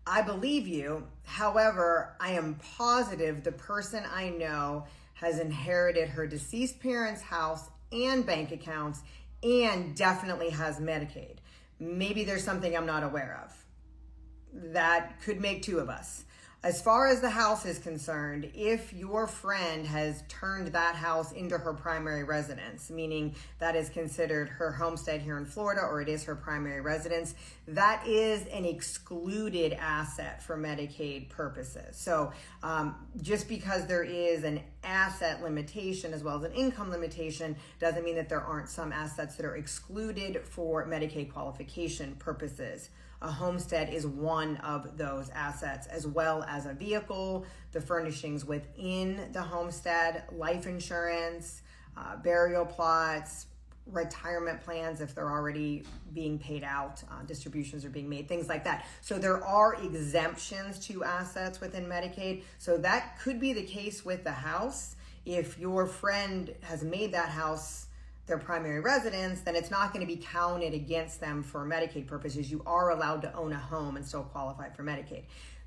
I believe you. However, I am positive the person I know has inherited her deceased parents' house and bank accounts and definitely has Medicaid. Maybe there's something I'm not aware of. That could make two of us. As far as the house is concerned, if your friend has turned that house into her primary residence, meaning that is considered her homestead here in Florida or it is her primary residence, that is an excluded asset for Medicaid purposes. So just because there is an asset limitation as well as an income limitation doesn't mean that there aren't some assets that are excluded for Medicaid qualification purposes. A homestead is one of those assets, as well as a vehicle, the furnishings within the homestead, life insurance, burial plots, retirement plans if they're already being paid out, distributions are being made, things like that. So there are exemptions to assets within Medicaid. So that could be the case with the house. If your friend has made that house their primary residence, then it's not going to be counted against them for Medicaid purposes. You are allowed to own a home and still qualify for Medicaid.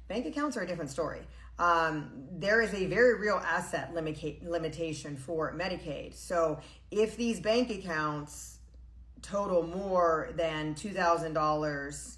Bank accounts are a different story. There is a very real asset limitation for Medicaid. So if these bank accounts total more than $2,000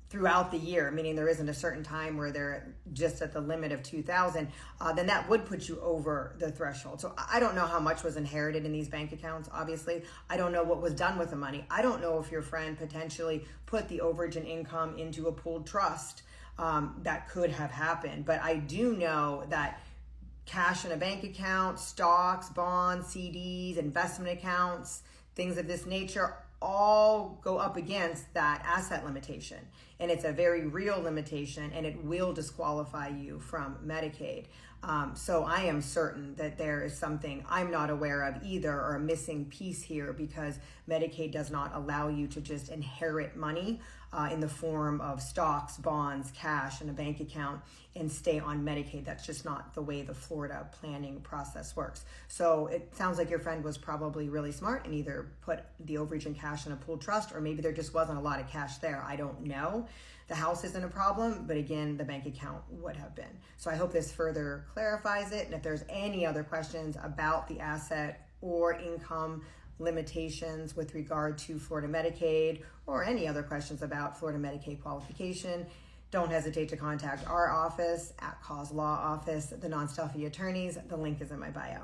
throughout the year, meaning there isn't a certain time where they're just at the limit of 2,000, then that would put you over the threshold. So I don't know how much was inherited in these bank accounts, obviously. I don't know what was done with the money. I don't know if your friend potentially put the overage in income into a pooled trust. That could have happened. But I do know that cash in a bank account, stocks, bonds, CDs, investment accounts, things of this nature all go up against that asset limitation. And it's a very real limitation, and it will disqualify you from Medicaid. So I am certain that there is something I'm not aware of either, or a missing piece here, because Medicaid does not allow you to just inherit money in the form of stocks, bonds, cash in a bank account and stay on Medicaid. That's just not the way the Florida planning process works. So it sounds like your friend was probably really smart and either put the overage in cash in a pooled trust, or maybe there just wasn't a lot of cash there. I don't know. The house isn't a problem, but again, the bank account would have been. So I hope this further clarifies it. And if there's any other questions about the asset or income limitations with regard to Florida Medicaid, or any other questions about Florida Medicaid qualification, don't hesitate to contact our office at Cause Law Office, the non-stealthy attorneys. The link is in my bio.